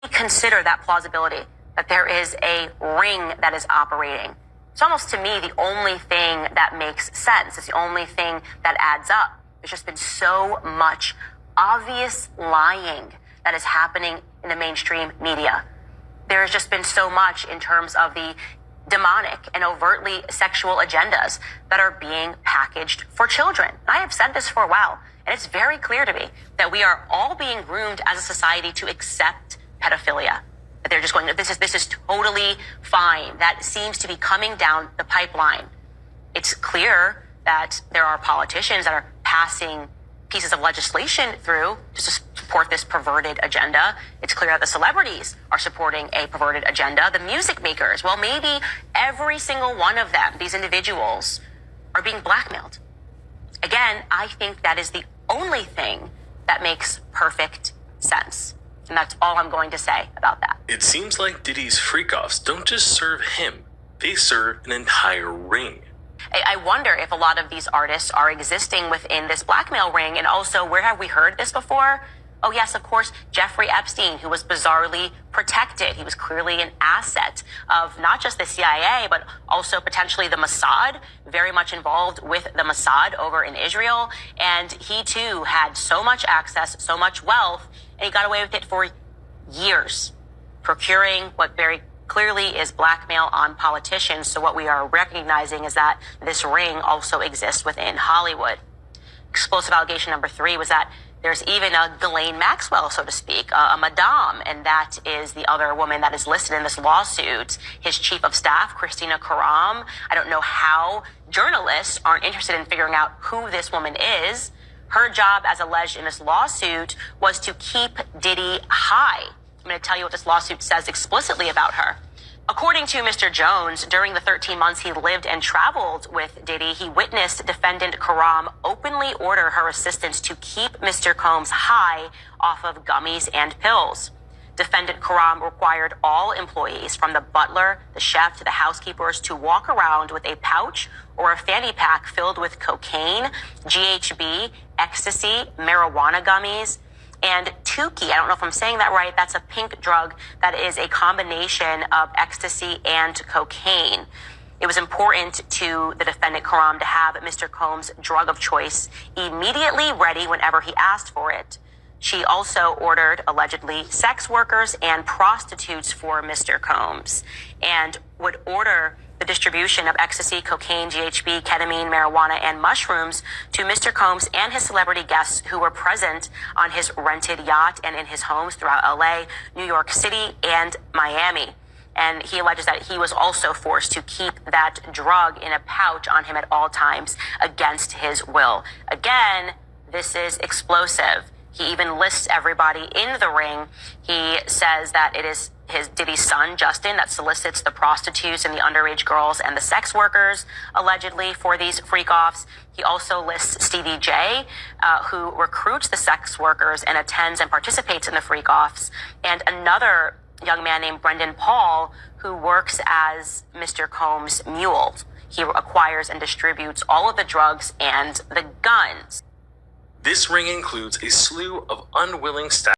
consider that plausibility, that there is a ring that is operating. It's almost, to me, the only thing that makes sense. It's the only thing that adds up. There's just been so much obvious lying that is happening in the mainstream media. There has just been so much in terms of the demonic and overtly sexual agendas that are being packaged for children. I have said this for a while, and it's very clear to me that we are all being groomed as a society to accept pedophilia. That they're just going, this is totally fine. That seems to be coming down the pipeline. It's clear that there are politicians that are passing pieces of legislation through to support this perverted agenda. It's clear that the celebrities are supporting a perverted agenda. The music makers, well, maybe every single one of them, these individuals, are being blackmailed. Again, I think that is the only thing that makes perfect sense. And that's all I'm going to say about that. It seems like Diddy's freak-offs don't just serve him. They serve an entire ring. I wonder if a lot of these artists are existing within this blackmail ring. And also, where have we heard this before? Oh, yes, of course, Jeffrey Epstein, who was bizarrely protected. He was clearly an asset of not just the CIA, but also potentially the Mossad, very much involved with the Mossad over in Israel. And he, too, had so much access, so much wealth, and he got away with it for years, procuring what very clearly is blackmail on politicians. So what we are recognizing is that this ring also exists within Hollywood. Explosive allegation number 3 was that there's even a Ghislaine Maxwell, so to speak, a madame, and that is the other woman that is listed in this lawsuit. His chief of staff, Christina Karam. I don't know how journalists aren't interested in figuring out who this woman is. Her job, as alleged in this lawsuit, was to keep Diddy high. I'm going to tell you what this lawsuit says explicitly about her. According to Mr. Jones, during the 13 months he lived and traveled with Diddy, he witnessed defendant Karam openly order her assistants to keep Mr. Combs high off of gummies and pills. Defendant Karam required all employees, from the butler, the chef, to the housekeepers, to walk around with a pouch or a fanny pack filled with cocaine, GHB, ecstasy, marijuana gummies, and Tukey. I don't know if I'm saying that right. That's a pink drug that is a combination of ecstasy and cocaine. It was important to the defendant Karam to have Mr. Combs' drug of choice immediately ready whenever he asked for it. She also ordered, allegedly, sex workers and prostitutes for Mr. Combs, and would order the distribution of ecstasy, cocaine, GHB, ketamine, marijuana, and mushrooms to Mr. Combs and his celebrity guests who were present on his rented yacht and in his homes throughout LA, New York City, and Miami. And he alleges that he was also forced to keep that drug in a pouch on him at all times against his will. Again, this is explosive. He even lists everybody in the ring. He says that it is his Diddy's son, Justin, that solicits the prostitutes and the underage girls and the sex workers, allegedly, for these freak-offs. He also lists Stevie J, who recruits the sex workers and attends and participates in the freak-offs, and another young man named Brendan Paul, who works as Mr. Combs' mule. He acquires and distributes all of the drugs and the guns. This ring includes a slew of unwilling staff